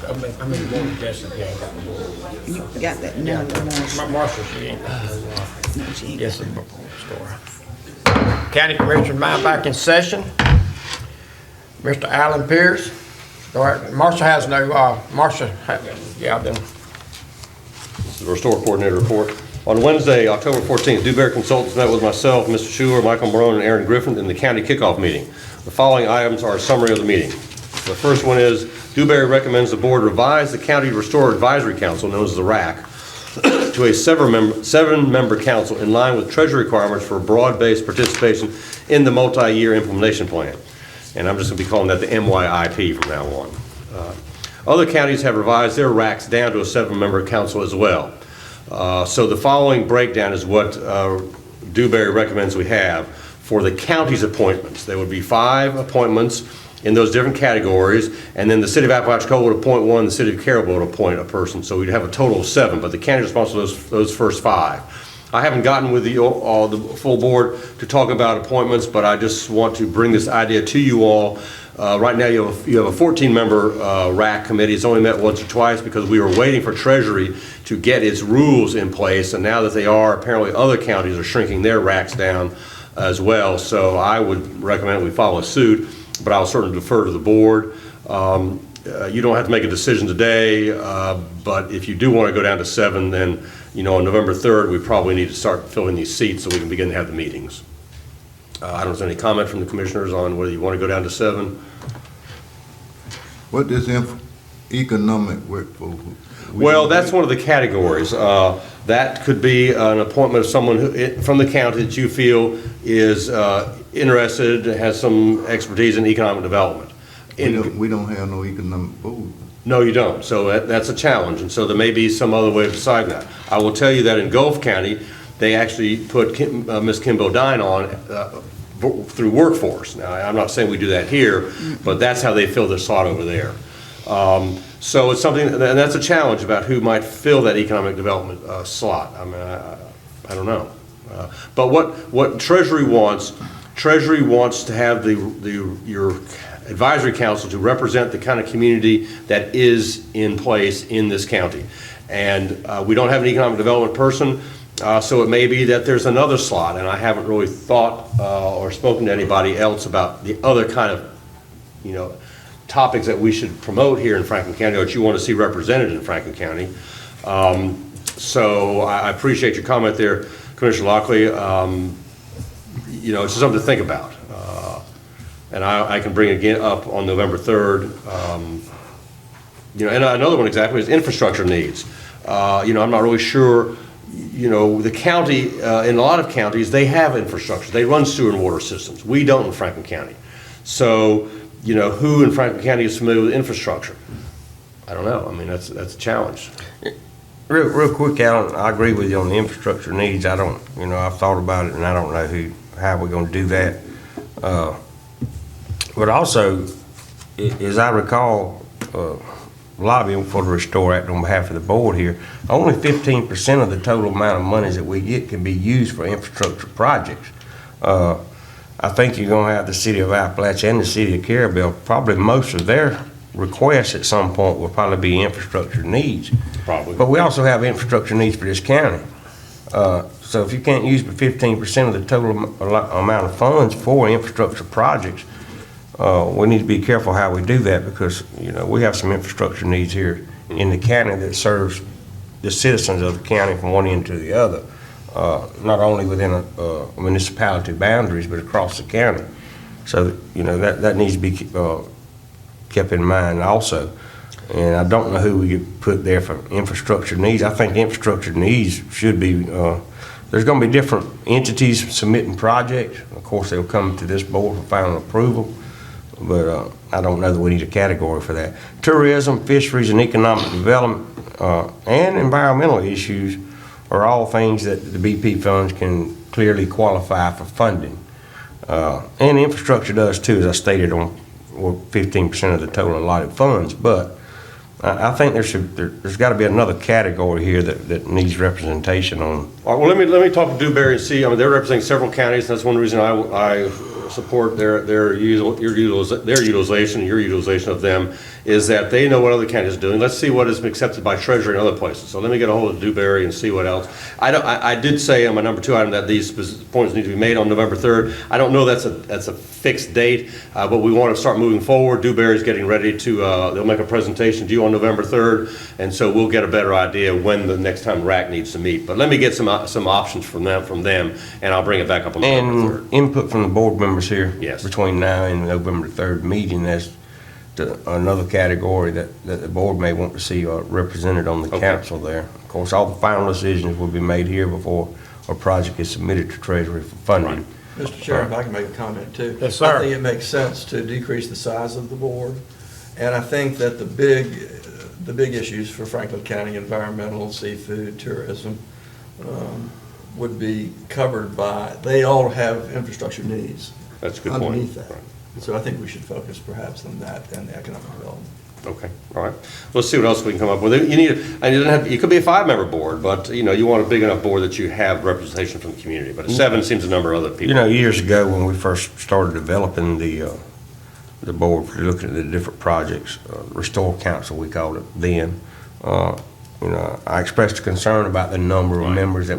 I mean, one Jesse, yeah, I got the board. You got that? No, no, Marshall, she ain't got the no, she ain't. Yes, the store. County Commissioners, mind back in session. Mr. Alan Pierce. All right, Marshall has no, yeah, then. The Restore Coordinator report. On Wednesday, October 14th, Dewberry Consultants met with myself, Mr. Schuler, Michael Marone, and Aaron Griffin in the county kickoff meeting. The following items are a summary of the meeting. The first one is Dewberry recommends the board revise the County Restore Advisory Council, known as the RAC, to a seven-member council in line with Treasury requirements for broad-based participation in the multi-year implementation plan. And I'm just going to be calling that the MYIP from now on. Other counties have revised their RACs down to a seven-member council as well. So the following breakdown is what Dewberry recommends we have for the county's appointments. There would be 5 appointments in those different categories, and then the city of Apalachicola would appoint one, the city of Carroll would appoint a person, so we'd have a total of 7, but the county is responsible for those first 5. I haven't gotten with the full board to talk about appointments, but I just want to bring this idea to you all. Right now you have a 14-member RAC committee. It's only met once or twice because we were waiting for Treasury to get its rules in place, and now that they are, apparently other counties are shrinking their RACs down as well, so I would recommend we follow suit, but I'll certainly defer to the board. You don't have to make a decision today, but if you do want to go down to 7, then on November 3rd, we probably need to start filling these seats so we can begin to have the meetings. I don't know if there's any comment from the commissioners on whether you want to go down to 7. What does economic work for? Well, that's one of the categories. That could be an appointment of someone from the county that you feel is interested, has some expertise in economic development. We don't have no economic board. No, you don't. So that's a challenge, and so there may be some other way of deciding that. I will tell you that in Gulf County, they actually put Ms. Kim Bodine on through Workforce. Now, I'm not saying we do that here, but that's how they fill their slot over there. So it's something, and that's a challenge about who might fill that economic development slot. I mean, I don't know. But what Treasury wants to have your advisory council to represent the kind of community that is in place in this county. And we don't have an economic development person, so it may be that there's another slot, and I haven't really thought or spoken to anybody else about the other kind of, topics that we should promote here in Franklin County or that you want to see represented in Franklin County. So I appreciate your comment there, Commissioner Lockley. It's just something to think about. And I can bring it again up on November 3rd. And another one exactly is infrastructure needs. I'm not really sure, the county, in a lot of counties, they have infrastructure. They run sewer and water systems. We don't in Franklin County. So, who in Franklin County is familiar with infrastructure? I don't know. I mean, that's a challenge. Real quick, Alan, I agree with you on the infrastructure needs. I don't, I've thought about it, and I don't know how we're going to do that. But also, as I recall, lobbying for the Restore Act on behalf of the board here, only 15% of the total amount of monies that we get can be used for infrastructure projects. I think you're going to have the city of Appalachia and the city of Carroll, probably most of their requests at some point will probably be infrastructure needs. Probably. But we also have infrastructure needs for this county. So if you can't use but 15% of the total amount of funds for infrastructure projects, we need to be careful how we do that because, we have some infrastructure needs here in the county that serves the citizens of the county from one end to the other, not only within a municipality boundaries, but across the county. So, that needs to be kept in mind also. And I don't know who we could put there for infrastructure needs. I think infrastructure needs should be, there's going to be different entities submitting projects. Of course, they'll come to this board for final approval. But I don't know that we need a category for that. Tourism, fisheries, and economic development and environmental issues are all things that the BP funds can clearly qualify for funding. And infrastructure does too, as I stated, on 15% of the total allotted funds. But I think there's got to be another category here that needs representation on. All right, well, let me talk to Dewberry and see. I mean, they're representing several counties. And that's one reason I support their utilization, your utilization of them, is that they know what other counties are doing. Let's see what has been accepted by Treasury and other places. So let me get a hold of Dewberry and see what else. I did say on my number 2 item that these points need to be made on November 3rd. I don't know that's a fixed date, but we want to start moving forward. Dewberry's getting ready to, they'll make a presentation to you on November 3rd, and so we'll get a better idea when the next time RAC needs to meet. But let me get some options from them, and I'll bring it back up on November 3rd. And input from the board members here. Yes. Between now and the November 3rd meeting as to another category that the board may want to see represented on the Okay. council there. Of course, all the final decisions will be made here before a project is submitted to Treasury for funding. Mr. Chairman, if I can make a comment too. Yes, sir. I think it makes sense to decrease the size of the board, and I think that the big issues for Franklin County, environmental, seafood, tourism, would be covered by, they all have infrastructure needs. That's a good point. Underneath that. Right. So I think we should focus perhaps on that and the economic development. Okay, all right. Let's see what else we can come up with. It could be a 5-member board, but, you want a big enough board that you have representation from the community. But a 7 seems a number of other people. You know, years ago, when we first started developing the board for looking at the different projects, Restore Council, we called it then, I expressed a concern about the number of members that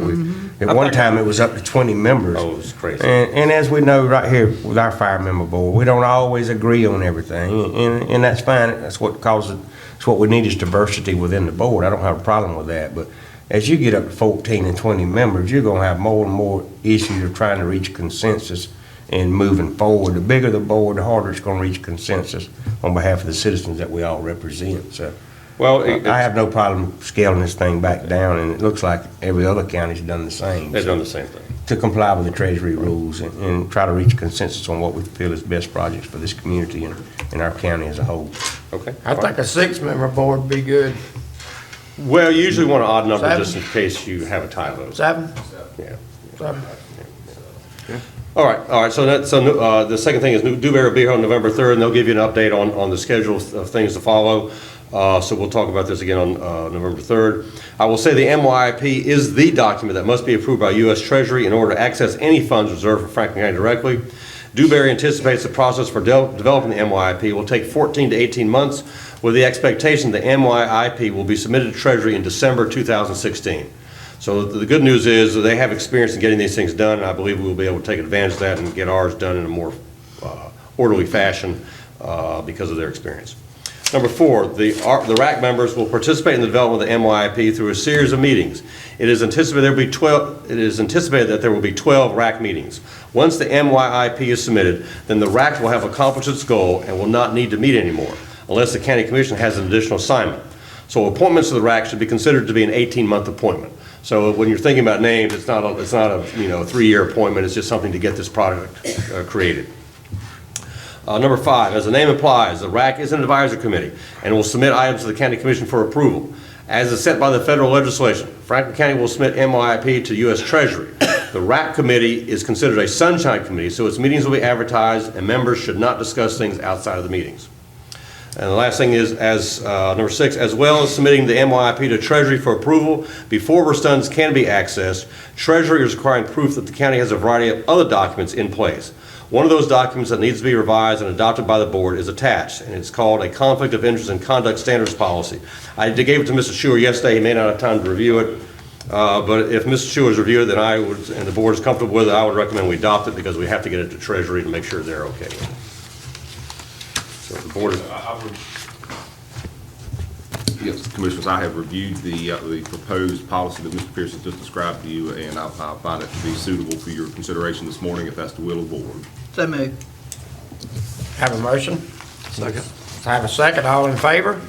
at one time, it was up to 20 members. Oh, it was crazy. And as we know right here with our 5-member board, we don't always agree on everything, and that's fine. That's what we need is diversity within the board. I don't have a problem with that, but as you get up to 14 and 20 members, you're gonna have more and more issues of trying to reach consensus and moving forward. The bigger the board, the harder it's gonna reach consensus on behalf of the citizens that we all represent, so. Well, I have no problem scaling this thing back down, and it looks like every other county's done the same. they've done the same thing. To comply with the Treasury rules and try to reach consensus on what we feel is best projects for this community and our county as a whole. Okay. I think a 6-member board would be good. Well, you usually want an odd number 7? just in case you have a tie vote. 7? Yeah. 7. All right, so the second thing is Dewberry will be here on November 3rd, and they'll give you an update on the schedule of things to follow. So we'll talk about this again on November 3rd. I will say the MYIP is the document that must be approved by U.S. Treasury in order to access any funds reserved for Franklin County directly. Dewberry anticipates the process for developing the MYIP will take 14 to 18 months, with the expectation the MYIP will be submitted to Treasury in December 2016. So the good news is that they have experience in getting these things done, and I believe we will be able to take advantage of that and get ours done in a more orderly fashion because of their experience. Number 4, the RAC members will participate in the development of the MYIP through a series of meetings. It is anticipated that there will be 12 RAC meetings. Once the MYIP is submitted, then the RAC will have accomplished its goal and will not need to meet anymore, unless the county commission has an additional assignment. So appointments to the RAC should be considered to be an 18-month appointment. So when you're thinking about names, it's not a 3-year appointment. It's just something to get this product created. Number 5, as the name implies, the RAC is an advisory committee and will submit items to the county commission for approval. As is set by the federal legislation, Franklin County will submit MYIP to U.S. Treasury. The RAC committee is considered a sunshine committee, so its meetings will be advertised and members should not discuss things outside of the meetings. And the last thing is, number 6, as well as submitting the MYIP to Treasury for approval before refunds can be accessed, Treasury is requiring proof that the county has a variety of other documents in place. One of those documents that needs to be revised and adopted by the board is attached, and it's called a Conflict of Interest and Conduct Standards Policy. I gave it to Mr. Schuer yesterday. He may not have time to review it, but if Mr. Schuer's reviewed it, then and the board is comfortable with it, I would recommend we adopt it because we have to get it to Treasury to make sure they're okay with it. So the board is... Yes, Commissioners, I have reviewed the proposed policy that Mr. Pierce has just described to you, and I find it to be suitable for your consideration this morning if that's the will of the board. So moved. Have a motion? Second. Have a second. All in favor?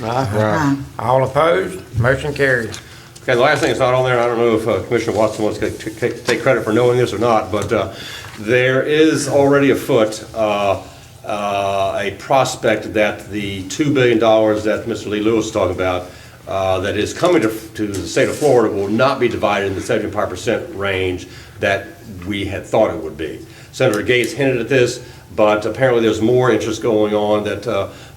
Aye. All opposed? Motion carries. Okay, the last thing that's not on there, I don't know if Commissioner Watson wants to take credit for knowing this or not, but there is already afoot a prospect that the $2 billion that Mr. Lee Lewis is talking about that is coming to the state of Florida will not be divided in the 75% range that we had thought it would be. Senator Gates hinted at this, but apparently there's more interest going on that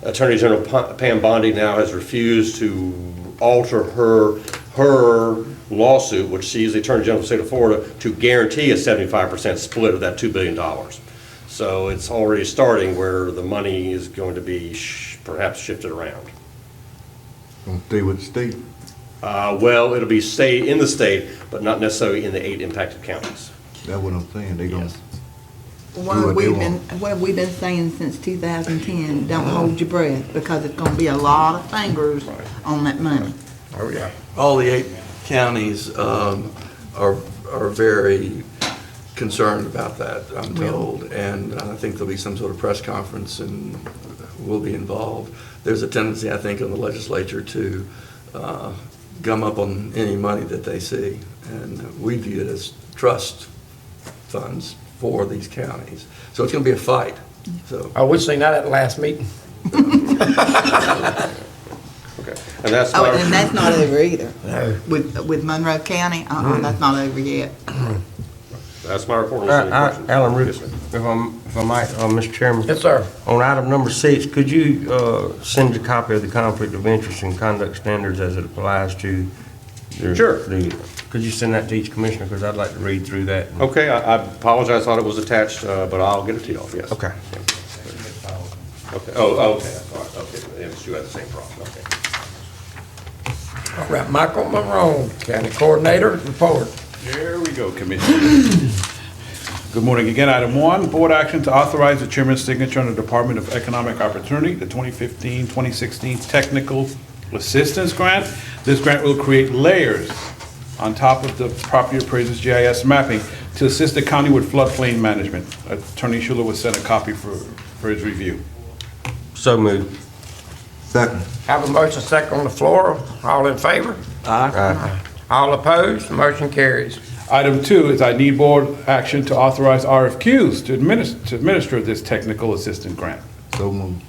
Attorney General Pam Bondi now has refused to alter her lawsuit, which she's the Attorney General of the state of Florida, to guarantee a 75% split of that $2 billion. So it's already starting where the money is going to be perhaps shifted around. Gonna stay with the state. Well, it'll be stay in the state, but not necessarily in the 8 impacted counties. That's what I'm saying. They gonna, Yes. What Do have what we they been, want. what have we been saying since 2010? Don't hold your breath, because it's gonna be a lot of fingers on that money. Oh, yeah. All the 8 counties are very concerned about that, I'm told. And I think there'll be some sort of press conference and we'll be involved. There's a tendency, I think, in the legislature to gum up on any money that they see. And we view it as trust funds for these counties. So it's going to be a fight, so. Oh, we seen that at the last meeting. Okay. And that's Oh, my, and that's not over either. No. With Monroe County, that's not over yet. that's my report. Unless any questions. Alan, Yes, sir. if I might, Mr. Chairman. Yes, sir. On item number 6, could you send a copy of the conflict of interest and conduct standards as it applies to? Sure. Could you send that to each commissioner, because I'd like to read through that. Okay, I apologize, I thought it was attached, but I'll get it to you, yes. Okay. Okay, oh, okay, all right, okay, it was you had the same problem, okay. All right, Michael Marone, County Coordinator, report. There we go, Commissioner. Good morning again. Item 1, board action to authorize the chairman's signature on the Department of Economic Opportunity, the 2015-2016 Technical Assistance Grant. This grant will create layers on top of the property appraisers GIS mapping to assist the county with floodplain management. Attorney Schuler was sent a copy for his review. So moved. second. Have a motion second on the floor. All in favor? Aye. All opposed? Motion carries. Item 2 is I need board action to authorize RFQs to administer this technical assistance grant. So moved.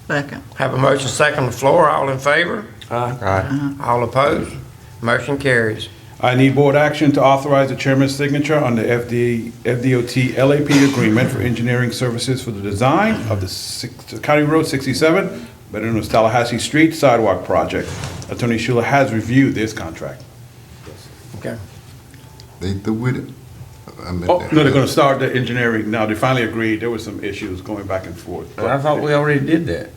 Second. Have a motion second on the floor. All in favor? Aye. All opposed? Motion carries. I need board action to authorize the chairman's signature on the FDOT LAP agreement for engineering services for the design of the County Road 67, better known as Tallahassee Street Sidewalk Project. Attorney Schuler has reviewed this contract. Okay. They through with it. I meant Oh, that. no, they're gonna start the engineering now. They finally agreed. There were some issues going back and forth. I thought we already did that.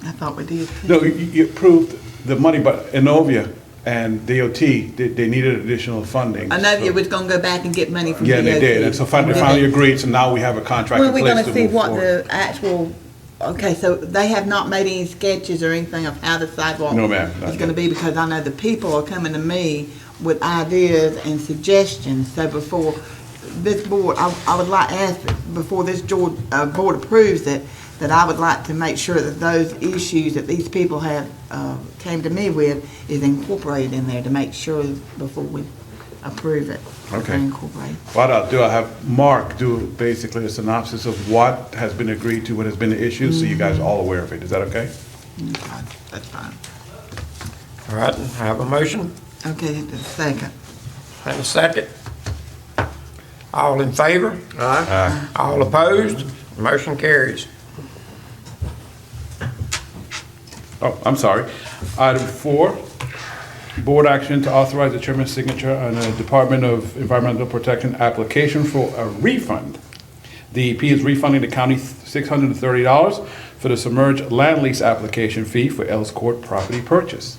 I thought we did. No, you approved the money, but Innovia and DOT, they needed additional funding. I know so- you was gonna go back and get money from Yeah, they DOT. did, and so finally, finally agreed, so now we have a contract When in are we place gonna to see move what forward. the actual, okay, so they have not made any sketches or anything of how the sidewalk No, ma'am, not is gonna yet. be, because I know the people are coming to me with ideas and suggestions, so before this board, I would like to ask, before this board approves it, that I would like to make sure that those issues that these people have, came to me with is incorporated in there, to make sure before we approve it. Okay. Incorporate. What I'll do, I'll have Mark do basically a synopsis of what has been agreed to, what has been the issue, so you guys are all aware of it. Is that okay? Okay, that's fine. All right, I have a motion Okay, the second. and a second. All in favor? Aye. All opposed? Motion carries. Oh, I'm sorry. Item 4, board action to authorize the chairman's signature on a Department of Environmental Protection application for a refund. DEP is refunding the county $630 for the submerged land lease application fee for Ellis Court property purchase.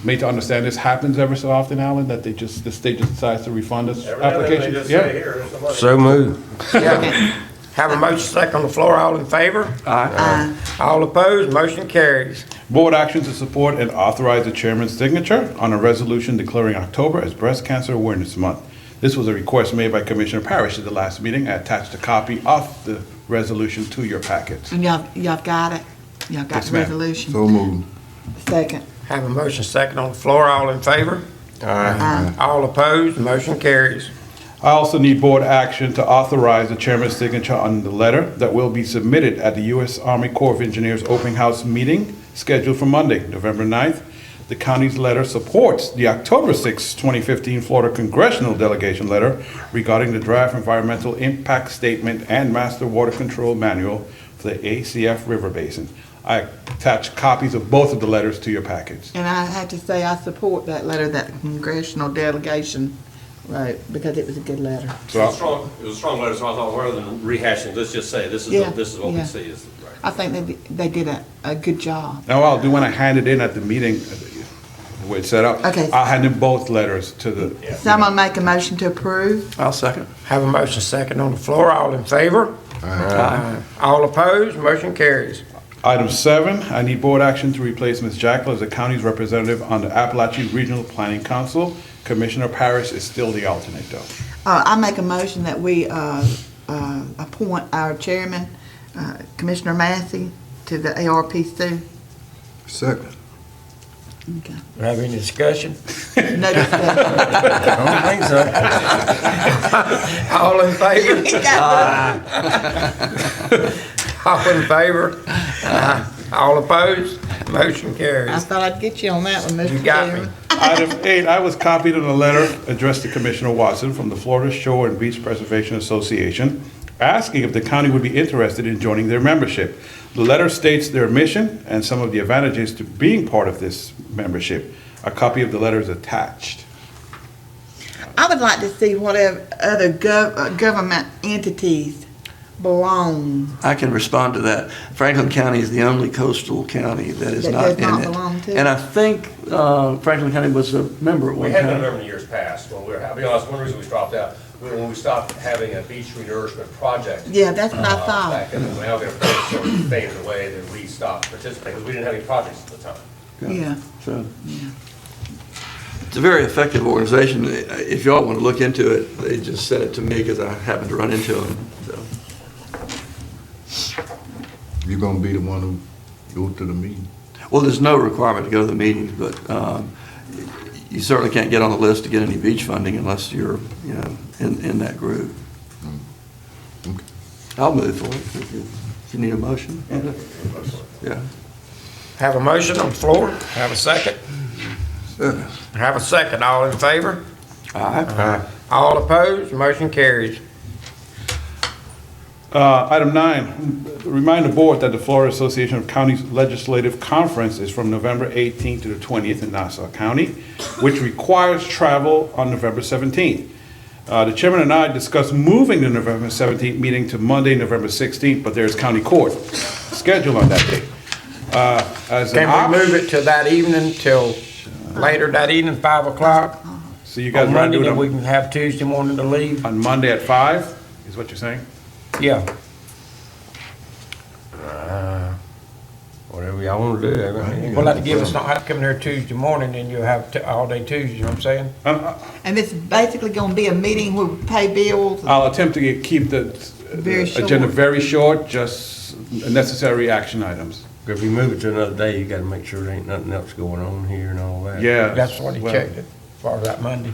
Made to understand this happens ever so often, Alan, that the state just decides to refund us application? Yeah. So moved. Have a motion second on the floor. All in favor? Aye. All opposed? Motion carries. Board action to support and authorize the chairman's signature on a resolution declaring October as Breast Cancer Awareness Month. This was a request made by Commissioner Parrish at the last meeting. I attached a copy of the resolution to your packets. And y'all got it? Y'all got Yes, the ma'am. resolution? So moved. Second. Have a motion second on the floor. All in favor? Aye. All opposed? Motion carries. I also need board action to authorize the chairman's signature on the letter that will be submitted at the U.S. Army Corps of Engineers open house meeting scheduled for Monday, November 9th. The county's letter supports the October 6, 2015 Florida Congressional Delegation letter regarding the draft environmental impact statement and master water control manual for the ACF River Basin. I attached copies of both of the letters to your package. And I have to say, I support that letter that the congressional delegation wrote, because it was a good letter. It was a strong letter, so I thought rather than rehashing, let's just say, this Yeah, is what we yeah. see is, right. I think they did a good job. Now, I'll do when I hand it in at the meeting, the way it's set up. Okay. I'll hand in both letters to the. So I'm gonna make a motion to approve. I'll second. Have a motion second on the floor, all in favor? All opposed, motion carries. Item 7, I need board action to replace Ms. Jackal as the county's representative on the Appalachian Regional Planning Council. Commissioner Parrish is still the alternate, though. I make a motion that we appoint our chairman, Commissioner Massey, to the ARPC. Second. Okay. Have any discussion? No discussion. I don't think so. All in favor? All in favor? All opposed? Motion I carries. thought I'd get you on that one, Mr. You got me. Chairman. Item 8, I was copied on a letter addressed to Commissioner Watson from the Florida Shore and Beach Preservation Association, asking if the county would be interested in joining their membership. The letter states their mission and some of the advantages to being part of this membership. A copy of the letter is attached. I would like to see whatever other government entities belong. I can respond to that. Franklin County is the only coastal county that is That not does in not it. belong to it. And I think Franklin County was a member at We one had been time. there in years past, when we were, I'll be honest, one reason we dropped out, when we stopped having a beach renourishment project. Yeah, that's what I thought. Back in the, when Alligator Point sort of faded away, then we stopped participating, because we didn't have any projects at the time. Yeah. So, it's a very effective organization. If y'all want to look into it, they just sent it to me because I happened to run into them. So, You gonna be the one who go to the meeting? well, there's no requirement to go to the meetings, but you certainly can't get on the list to get any beach funding unless you're, you know, in that group. Okay. I'll move for it if you need a motion. Yeah. Have a motion on the floor? Have a second? Second. Have a second, all in favor? Aye. All opposed, motion carries. Item 9, remind the board that the Florida Association of Counties Legislative Conference is from November 18th to the 20th in Nassau County, which requires travel on November 17th. The chairman and I discussed moving the November 17th meeting to Monday, November 16th, but there's county court scheduled on that day. As an Can we option, move it to that evening till later that evening, 5 o'clock? so you guys On want Monday, to do then we it can have Tuesday morning to leave? on Monday at 5, is what you're saying? Yeah. Whatever y'all want to do. Well, that give us, not have to come here Tuesday morning, and you'll have all day Tuesday, you know what I'm saying? And this is basically gonna be a meeting where we pay bills. I'll attempt to keep the Very agenda short. very short, just necessary action items. If you move it to another day, you gotta make sure there ain't nothing else going on here and all that. Yeah. That's what he well, checked it, as far as that Monday.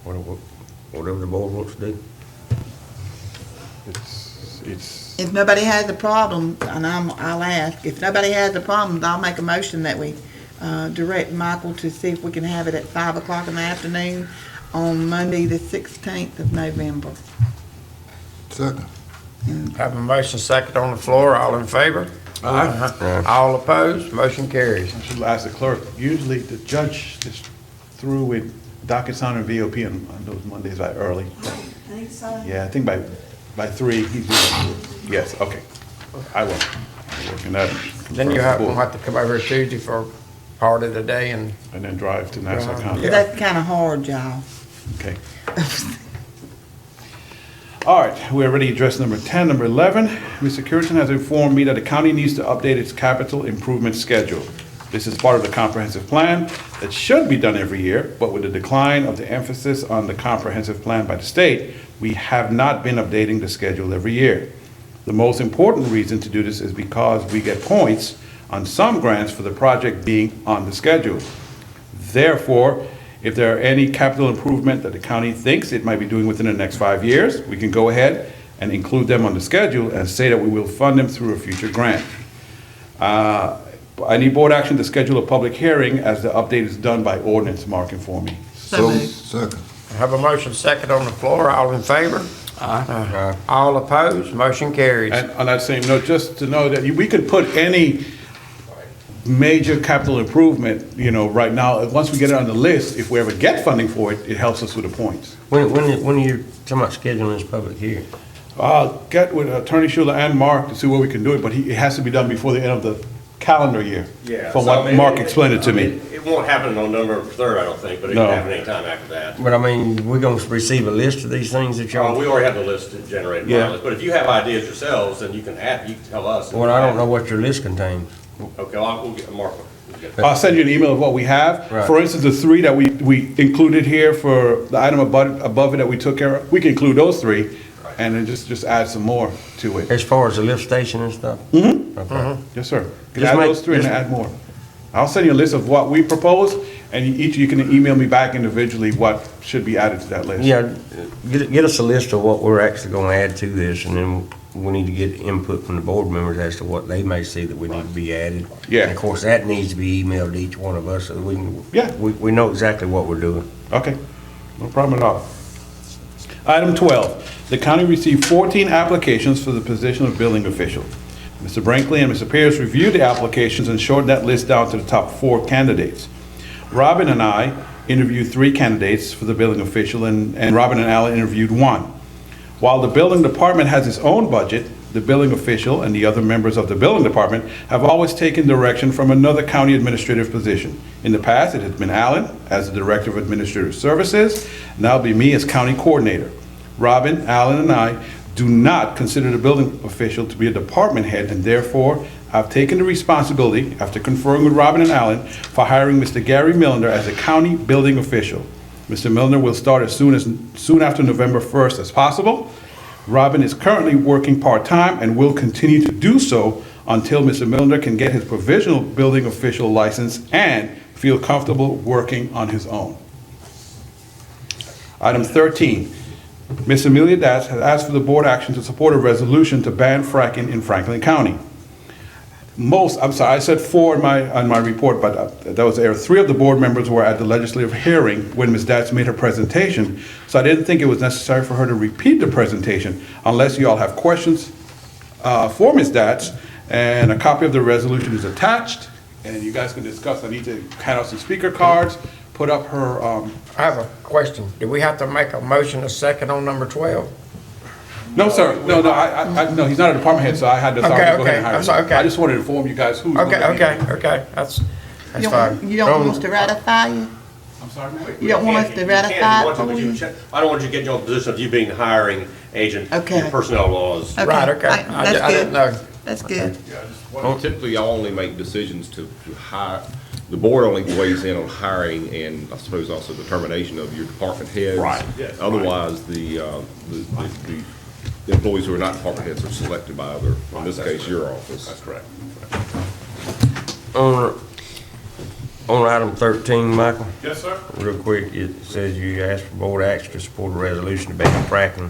Whatever the board wants to do. It's, If nobody has a problem, and I'll ask, if nobody has a problem, I'll make a motion that we direct Michael to see if we can have it at 5 o'clock in the afternoon on Monday, the 16th of November. Second. Have a motion second on the floor, all in favor? All opposed, motion carries. I should ask the clerk, usually the judge is through with docket sign and VOP on those Mondays by early. I think so. Yeah, I think by 3, he's usually, yes, okay. I will. I'll work on that. Then you won't have to come over Tuesday for part of the day and And then drive to Nassau County. Yeah. That's kinda hard, y'all. Okay. All right, we already addressed number 10. Number 11, Mr. Curtin has informed me that the county needs to update its capital improvement schedule. This is part of the comprehensive plan that should be done every year, but with the decline of the emphasis on the comprehensive plan by the state, we have not been updating the schedule every year. The most important reason to do this is because we get points on some grants for the project being on the schedule. Therefore, if there are any capital improvement that the county thinks it might be doing within the next 5 years, we can go ahead and include them on the schedule and say that we will fund them through a future grant. I need board action to schedule a public hearing as the update is done by ordinance marking for me. So moved. Second. have a motion second on the floor, all in favor? All opposed, motion carries. And on that same note, just to know that we could put any major capital improvement, you know, right now, once we get it on the list, if we ever get funding for it, it helps us with the points. When are you talking about scheduling this public hearing? I'll get with Attorney Schuler and Mark to see where we can do it, but it has to be done before the end of the calendar year. From what Mark explained it to me. It won't happen on November 3rd, I don't think, but it No. can happen anytime after that. But I mean, we're gonna receive a list of these things that y'all. We already have the list generated, by Yeah. list, but if you have ideas yourselves, then you can tell us. Well, I don't know what your list contains. Okay, we'll get Mark. I'll send you an email of what we have. Right. For instance, the three that we included here for the item above it that we took care of, we can include those three, and then just add some more to it. As far as the lift station and stuff? Mm-hmm. Okay. Yes, sir. Just Add make- those three and just- add more. I'll send you a list of what we propose, and each of you can email me back individually what should be added to that list. Yeah, get us a list of what we're actually gonna add to this, and then we need to get input from the board members as to what they may see that we need to be added. Yeah. And of course, that needs to be emailed to each one of us, so we can. Yeah. We know exactly what we're doing. Okay, no problem at all. Item 12, the county received 14 applications for the position of building official. Mr. Brinkley and Mr. Pierce reviewed the applications and shortened that list down to the top 4 candidates. Robin and I interviewed 3 candidates for the building official, and Robin and Alan interviewed 1. While the building department has its own budget, the building official and the other members of the building department have always taken direction from another county administrative position. In the past, it has been Alan as the Director of Administrative Services, now it'll be me as County Coordinator. Robin, Alan, and I do not consider the building official to be a department head, and therefore, I've taken the responsibility, after conferring with Robin and Alan, for hiring Mr. Gary Milner as a county building official. Mr. Milner will start as soon after November 1st as possible. Robin is currently working part-time and will continue to do so until Mr. Milner can get his provisional building official license and feel comfortable working on his own. Item 13, Ms. Amelia Datz has asked for the board action to support a resolution to ban fracking in Franklin County. I said 4 on my report, but that was error. 3 of the board members were at the legislative hearing when Ms. Datz made her presentation, so I didn't think it was necessary for her to repeat the presentation unless you all have questions for Ms. Datz, and a copy of the resolution is attached, and you guys can discuss. I need to hand out some speaker cards, put up her, I have a question. Do we have to make a motion a second on number 12? no, sir, no, he's not a department head, so I had to Okay, go ahead okay, and hire I'm him. sorry, okay. I just wanted to inform you guys who's going to be. Okay, that's You fine. don't want us to ratify you? I'm sorry, ma'am? You don't want us to ratify it for you? I don't want you to get in the position of you being the hiring agent, Okay. your personnel laws. Right, okay. That's I didn't good. know. That's good. Well, typically, y'all only make decisions to hire, the board only weighs in on hiring and I suppose also the termination of your department heads. Right, yes, right. Otherwise, the employees who are not department heads are selected by other, in this case, your office. That's correct. On item 13, Michael, Yes, sir. real quick, it says you asked for board action to support a resolution to ban fracking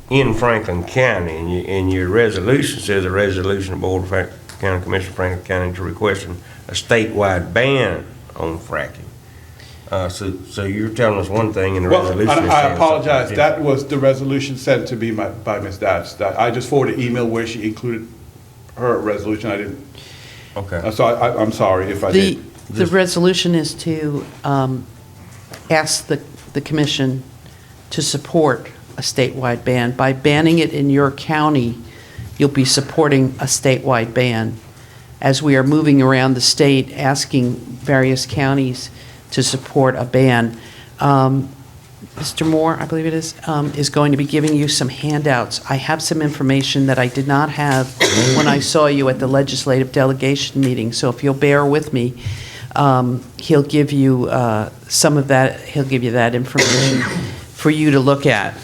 in Franklin County, and your resolution says a resolution of Board of County Commissioner of Franklin County to request a statewide ban on fracking. So you're telling us one thing and the Well, resolution is saying I something apologize. different. That was the resolution sent to me by Ms. Datz. I just forwarded an email where she included her resolution. I didn't, Okay. so I'm sorry if I did. The resolution is to ask the commission to support a statewide ban. By banning it in your county, you'll be supporting a statewide ban. As we are moving around the state, asking various counties to support a ban. Mr. Moore, I believe it is going to be giving you some handouts. I have some information that I did not have when I saw you at the legislative delegation meeting, so if you'll bear with me, he'll give you some of that, he'll give you that information for you to look at.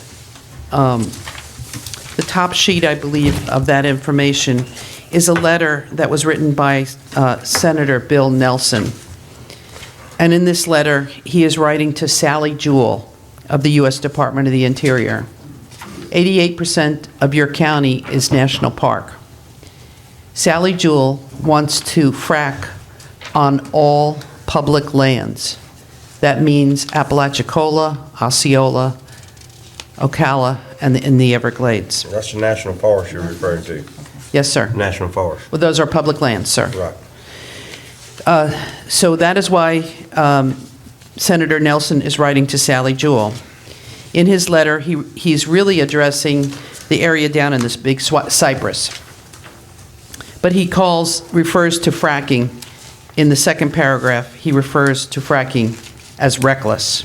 The top sheet, I believe, of that information is a letter that was written by Senator Bill Nelson. And in this letter, he is writing to Sally Jewell of the U.S. Department of the Interior. 88% of your county is national park. Sally Jewell wants to frack on all public lands. That means Apalachicola, Osceola, Ocala, and in the Everglades. That's the national forest you're referring to, Yes, sir. national forest. Well, those are public lands, sir. Right. So that is why Senator Nelson is writing to Sally Jewell. In his letter, he's really addressing the area down in this big cypress. But he refers to fracking, in the second paragraph, he refers to fracking as reckless.